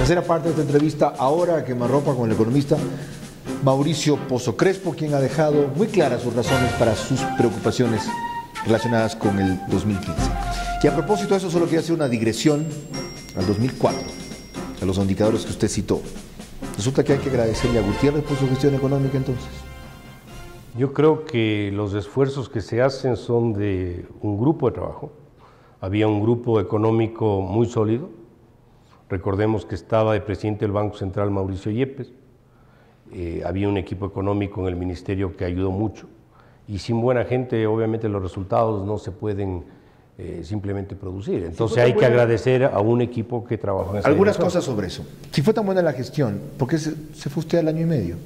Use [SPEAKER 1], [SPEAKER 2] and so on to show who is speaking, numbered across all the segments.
[SPEAKER 1] Tercera parte de esta entrevista, ahora que me arropa con el economista Mauricio Pozo Crespo, quien ha dejado muy claras sus razones para sus preocupaciones relacionadas con el 2015. Y a propósito de eso, solo quería hacer una digresión al 2004, a los indicadores que usted citó. Resulta que hay que agradecerle a Gutiérrez por su gestión económica entonces.
[SPEAKER 2] Yo creo que los esfuerzos que se hacen son de un grupo de trabajo. Había un grupo económico muy sólido. Recordemos que estaba de presidente del Banco Central Mauricio Yepes. Había un equipo económico en el ministerio que ayudó mucho. Y sin buena gente, obviamente, los resultados no se pueden simplemente producir. Entonces hay que agradecer a un equipo que trabajó en esa
[SPEAKER 1] Algunas
[SPEAKER 2] dirección.
[SPEAKER 1] cosas sobre eso. Si fue tan buena la gestión, ¿por qué se fue usted al año y medio?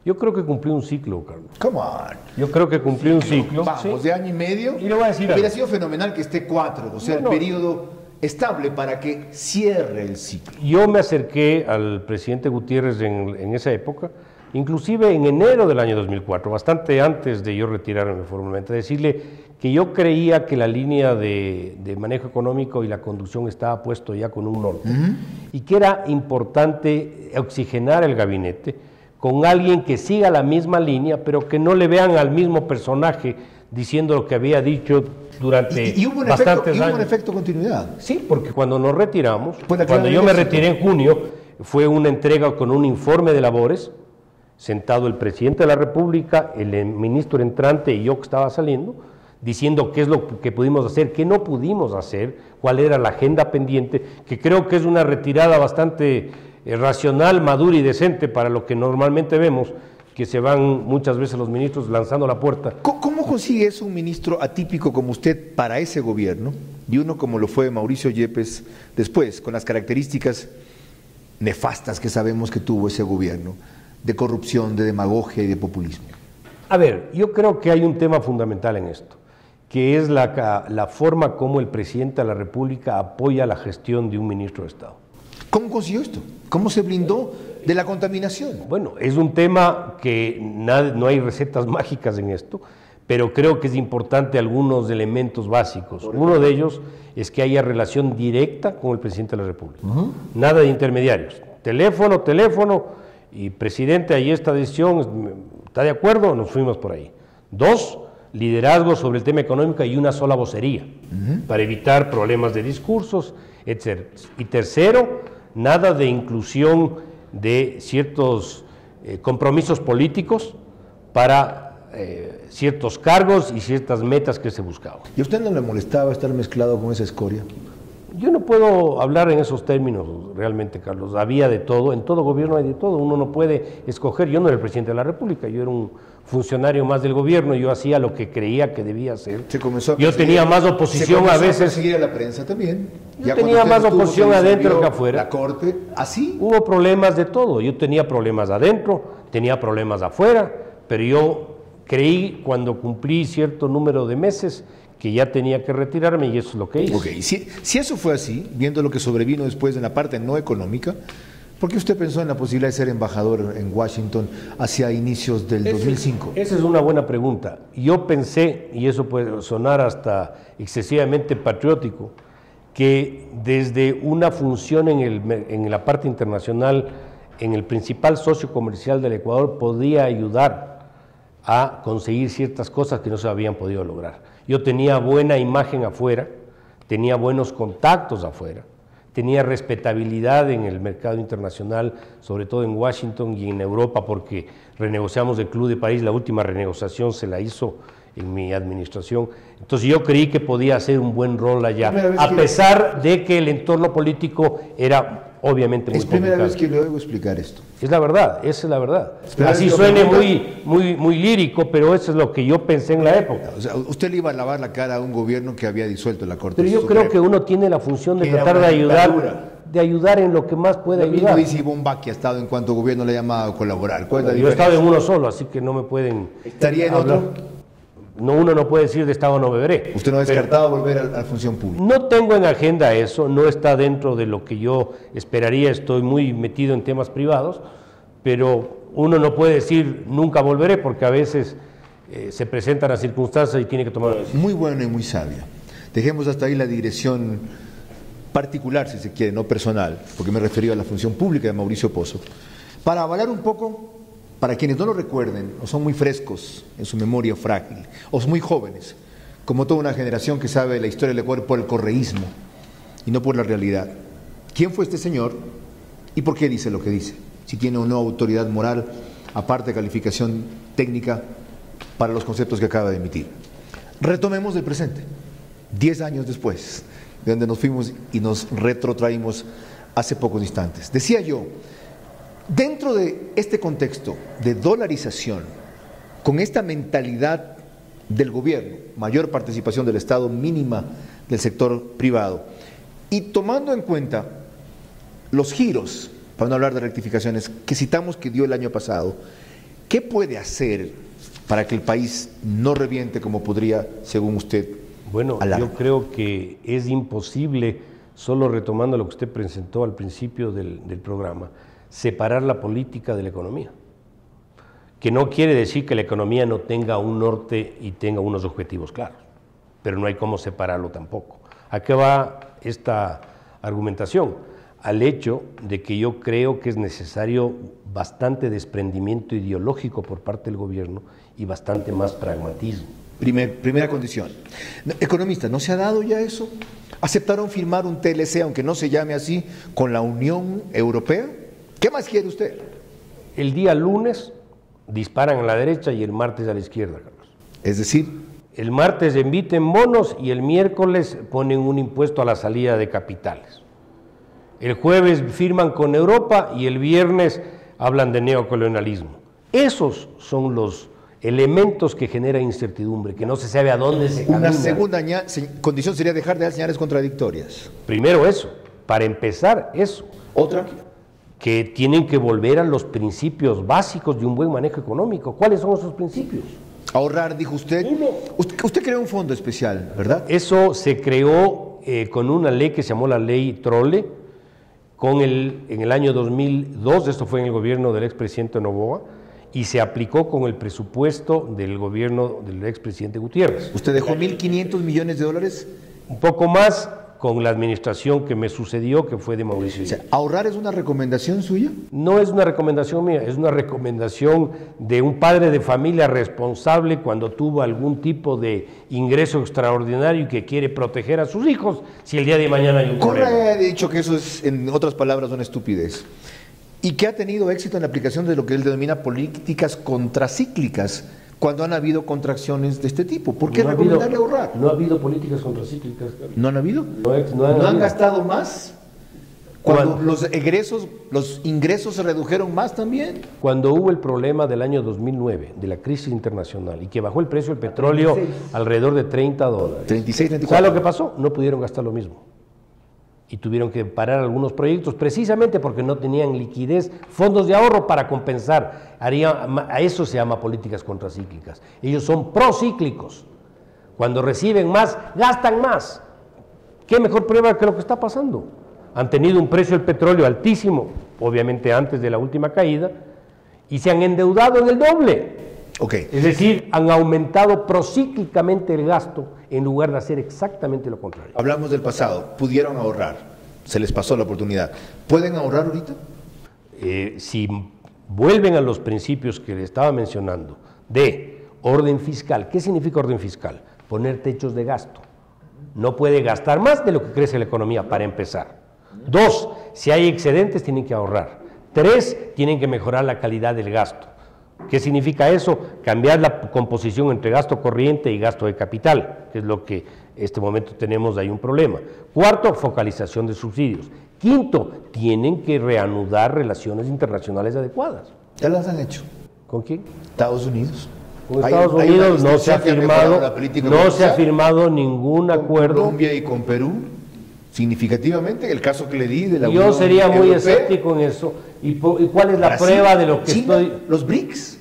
[SPEAKER 2] Yo creo que cumplí un ciclo, Carlos.
[SPEAKER 1] Come on.
[SPEAKER 2] Yo creo que cumplí un ciclo.
[SPEAKER 1] Vamos,
[SPEAKER 2] ¿sí?
[SPEAKER 1] de año y medio.
[SPEAKER 2] Y le voy a decir
[SPEAKER 1] hubiera
[SPEAKER 2] algo.
[SPEAKER 1] sido fenomenal que esté 4, o sea,
[SPEAKER 2] No,
[SPEAKER 1] el periodo estable para que cierre el ciclo.
[SPEAKER 2] Yo me acerqué al presidente Gutiérrez en esa época, inclusive en enero del año 2004, bastante antes de yo retirarme formalmente, decirle que yo creía que la línea de manejo económico y la conducción estaba puesto ya con un norte, y que era importante oxigenar el gabinete con alguien que siga la misma línea, pero que no le vean al mismo personaje diciendo lo que había dicho durante
[SPEAKER 1] Y hubo un
[SPEAKER 2] bastantes
[SPEAKER 1] efecto,
[SPEAKER 2] años.
[SPEAKER 1] hubo un efecto continuidad.
[SPEAKER 2] Sí, porque cuando nos retiramos,
[SPEAKER 1] Pues
[SPEAKER 2] cuando yo me retiré en junio, fue una entrega con un informe de labores, sentado el presidente de la República, el ministro entrante y yo que estaba saliendo, diciendo qué es lo que pudimos hacer, qué no pudimos hacer, cuál era la agenda pendiente, que creo que es una retirada bastante racional, madura y decente para lo que normalmente vemos, que se van muchas veces los ministros lanzando la puerta.
[SPEAKER 1] ¿Cómo consigue eso un ministro atípico como usted para ese gobierno y uno como lo fue Mauricio Yepes después, con las características nefastas que sabemos que tuvo ese gobierno, de corrupción, de demagogia y de populismo?
[SPEAKER 2] A ver, yo creo que hay un tema fundamental en esto, que es la forma como el presidente de la República apoya la gestión de un ministro de Estado.
[SPEAKER 1] ¿Cómo consiguió esto? ¿Cómo se blindó de la contaminación?
[SPEAKER 2] Bueno, es un tema que no hay recetas mágicas en esto, pero creo que es importante algunos elementos básicos. Uno de ellos es que haya relación directa con el presidente de la República. Nada de intermediarios. Teléfono, y presidente, ahí esta decisión, ¿está de acuerdo? Nos fuimos por ahí. 2, liderazgo sobre el tema económico y una sola vocería, para evitar problemas de discursos, etc. Y tercero, nada de inclusión de ciertos compromisos políticos para ciertos cargos y ciertas metas que se buscaban.
[SPEAKER 1] ¿Y a usted no le molestaba estar mezclado con esa escoria?
[SPEAKER 2] Yo no puedo hablar en esos términos realmente, Carlos. Había de todo, en todo gobierno hay de todo. Uno no puede escoger. Yo no era el presidente de la República, yo era un funcionario más del gobierno, yo hacía lo que creía que debía hacer. Yo tenía más oposición a veces.
[SPEAKER 1] Se seguir a la prensa también.
[SPEAKER 2] Yo tenía más oposición adentro que afuera.
[SPEAKER 1] La Corte, así.
[SPEAKER 2] Hubo problemas de todo. Yo tenía problemas adentro, tenía problemas afuera, pero yo creí cuando cumplí cierto número de meses que ya tenía que retirarme y eso es lo que hice.
[SPEAKER 1] Okay. Si eso fue así, viendo lo que sobrevino después en la parte no económica, ¿por qué usted pensó en la posibilidad de ser embajador en Washington hacia inicios del 2005?
[SPEAKER 2] Esa es una buena pregunta. Yo pensé, y eso puede sonar hasta excesivamente patriótico, que desde una función en la parte internacional, en el principal socio comercial del Ecuador, podía ayudar a conseguir ciertas cosas que no se habían podido lograr. Yo tenía buena imagen afuera, tenía buenos contactos afuera, tenía respetabilidad en el mercado internacional, sobre todo en Washington y en Europa, porque renegociamos el Club de París, la última renegociación se la hizo en mi administración. Entonces yo creí que podía hacer un buen rol allá, a pesar de que el entorno político era obviamente muy complicado.
[SPEAKER 1] Es primera vez que le oigo explicar esto.
[SPEAKER 2] Es la verdad, esa es la verdad. Así suene muy lírico, pero eso es lo que yo pensé en la época.
[SPEAKER 1] O sea, usted le iba a lavar la cara a un gobierno que había disuelto la Corte
[SPEAKER 2] Pero yo creo que uno tiene la función de tratar de ayudar en lo que más puede ayudar.
[SPEAKER 1] Lo mismo dice Ivonne Bach, que ha estado en cuanto gobierno le ha llamado a colaborar. ¿Cuál es la
[SPEAKER 2] Yo he
[SPEAKER 1] diferencia?
[SPEAKER 2] estado en uno solo, así que no me pueden
[SPEAKER 1] ¿Estaría en
[SPEAKER 2] hablar.
[SPEAKER 1] otro?
[SPEAKER 2] No, uno no puede decir de Estado no beberé.
[SPEAKER 1] ¿Usted no ha descartado volver a la función pública?
[SPEAKER 2] No tengo en agenda eso, no está dentro de lo que yo esperaría, estoy muy metido en temas privados, pero uno no puede decir nunca volveré porque a veces se presentan las circunstancias y tiene que tomar una decisión.
[SPEAKER 1] Muy bueno y muy sabio. Dejemos hasta ahí la digresión particular, si se quiere, no personal, porque me refería a la función pública de Mauricio Pozo, para avalar un poco, para quienes no lo recuerden, o son muy frescos en su memoria frágil, o son muy jóvenes, como toda una generación que sabe la historia del Ecuador por el correísmo y no por la realidad. ¿Quién fue este señor y por qué dice lo que dice? Si tiene o no autoridad moral, aparte de calificación técnica, para los conceptos que acaba de emitir. Retomemos el presente, 10 años después, de donde nos fuimos y nos retrotraímos hace pocos instantes. Decía yo, dentro de este contexto de dolarización, con esta mentalidad del gobierno, mayor participación del Estado, mínima del sector privado, y tomando en cuenta los giros, para no hablar de rectificaciones, que citamos que dio el año pasado, ¿qué puede hacer para que el país no reviente como podría, según usted,
[SPEAKER 2] Bueno,
[SPEAKER 1] alarma?
[SPEAKER 2] yo creo que es imposible, solo retomando lo que usted presentó al principio del programa, separar la política de la economía. Que no quiere decir que la economía no tenga un norte y tenga unos objetivos claros, pero no hay cómo separarlo tampoco. ¿A qué va esta argumentación? Al hecho de que yo creo que es necesario bastante desprendimiento ideológico por parte del gobierno y bastante más pragmatismo.
[SPEAKER 1] Primera condición. Economista, ¿no se ha dado ya eso? ¿Aceptaron firmar un TLC, aunque no se llame así, con la Unión Europea? ¿Qué más quiere usted?
[SPEAKER 2] El día lunes disparan a la derecha y el martes a la izquierda, Carlos.
[SPEAKER 1] Es decir,
[SPEAKER 2] El martes emiten bonos y el miércoles ponen un impuesto a la salida de capitales. El jueves firman con Europa y el viernes hablan de neocolonialismo. Esos son los elementos que generan incertidumbre, que no se sabe a dónde se camina.
[SPEAKER 1] una segunda condición sería dejar de dar señales contradictorias.
[SPEAKER 2] Primero eso, para empezar eso.
[SPEAKER 1] Otra,
[SPEAKER 2] Que tienen que volver a los principios básicos de un buen manejo económico. ¿Cuáles son esos principios?
[SPEAKER 1] ahorrar, dijo usted. Usted creó un fondo especial, ¿verdad?
[SPEAKER 2] Eso se creó con una ley que se llamó la ley Trole, en el año 2002, esto fue en el gobierno del expresidente Noboa, y se aplicó con el presupuesto del gobierno del expresidente Gutiérrez.
[SPEAKER 1] ¿Usted dejó 1.500 millones de dólares?
[SPEAKER 2] Un poco más con la administración que me sucedió, que fue de Mauricio.
[SPEAKER 1] O sea, ¿ahorrar es una recomendación suya?
[SPEAKER 2] No es una recomendación mía, es una recomendación de un padre de familia responsable cuando tuvo algún tipo de ingreso extraordinario y que quiere proteger a sus hijos si el día de mañana hay un problema.
[SPEAKER 1] Correa ha dicho que eso es, en otras palabras, una estupidez. Y que ha tenido éxito en la aplicación de lo que él denomina políticas contracíclicas, cuando han habido contracciones de este tipo. ¿Por qué recomendarle ahorrar?
[SPEAKER 2] No ha habido políticas contracíclicas.
[SPEAKER 1] ¿No han habido?
[SPEAKER 2] ¿No
[SPEAKER 1] han gastado más? Cuando los ingresos se redujeron más también.
[SPEAKER 2] Cuando hubo el problema del año 2009, de la crisis internacional, y que bajó el precio del petróleo alrededor de $30.
[SPEAKER 1] 36, 34.
[SPEAKER 2] ¿Sabe lo que pasó? No pudieron gastar lo mismo. Y tuvieron que parar algunos proyectos precisamente porque no tenían liquidez, fondos de ahorro para compensar. A eso se llama políticas contracíclicas. Ellos son procíclicos. Cuando reciben más, gastan más. ¿Qué mejor prueba que lo que está pasando? Han tenido un precio del petróleo altísimo, obviamente antes de la última caída, y se han endeudado en el doble.
[SPEAKER 1] Okay.
[SPEAKER 2] Es decir, han aumentado procíclicamente el gasto en lugar de hacer exactamente lo contrario.
[SPEAKER 1] Hablamos del pasado, pudieron ahorrar, se les pasó la oportunidad. ¿Pueden ahorrar ahorita?
[SPEAKER 2] Si vuelven a los principios que le estaba mencionando de orden fiscal, ¿qué significa orden fiscal? Poner techos de gasto. No puede gastar más de lo que crece la economía, para empezar. 2, si hay excedentes tienen que ahorrar. 3, tienen que mejorar la calidad del gasto. ¿Qué significa eso? Cambiar la composición entre gasto corriente y gasto de capital, que es lo que en este momento tenemos, ahí un problema. 4, focalización de subsidios. 5, tienen que reanudar relaciones internacionales adecuadas.
[SPEAKER 1] Ya las han hecho.
[SPEAKER 2] ¿Con quién?
[SPEAKER 1] Estados Unidos.
[SPEAKER 2] Con Estados Unidos no se ha firmado ningún acuerdo.
[SPEAKER 1] Con Colombia y con Perú, significativamente, el caso que le di de la
[SPEAKER 2] Yo
[SPEAKER 1] Unión
[SPEAKER 2] sería muy
[SPEAKER 1] Europea.
[SPEAKER 2] escéptico en eso. ¿Y cuál es la
[SPEAKER 1] Brasil,
[SPEAKER 2] prueba de lo que
[SPEAKER 1] China,
[SPEAKER 2] estoy...
[SPEAKER 1] los BRICS.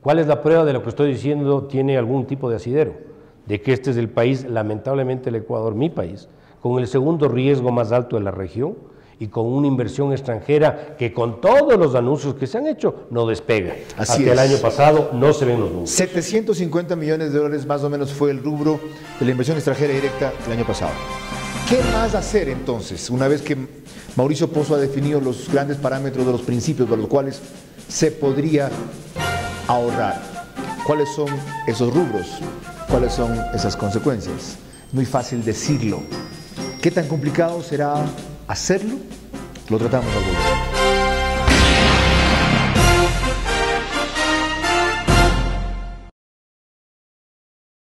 [SPEAKER 2] ¿Cuál es la prueba de lo que estoy diciendo? Tiene algún tipo de asidero, de que este es el país, lamentablemente el Ecuador, mi país, con el segundo riesgo más alto de la región y con una inversión extranjera que con todos los anuncios que se han hecho no despega.
[SPEAKER 1] Así
[SPEAKER 2] Hasta
[SPEAKER 1] es.
[SPEAKER 2] el año pasado no se ven los números.
[SPEAKER 1] 750 millones de dólares más o menos fue el rubro de la inversión extranjera directa el año pasado. ¿Qué más hacer entonces, una vez que Mauricio Pozo ha definido los grandes parámetros de los principios por los cuales se podría ahorrar? ¿Cuáles son esos rubros? ¿Cuáles son esas consecuencias? Muy fácil decirlo. ¿Qué tan complicado será hacerlo? Lo tratamos al volver.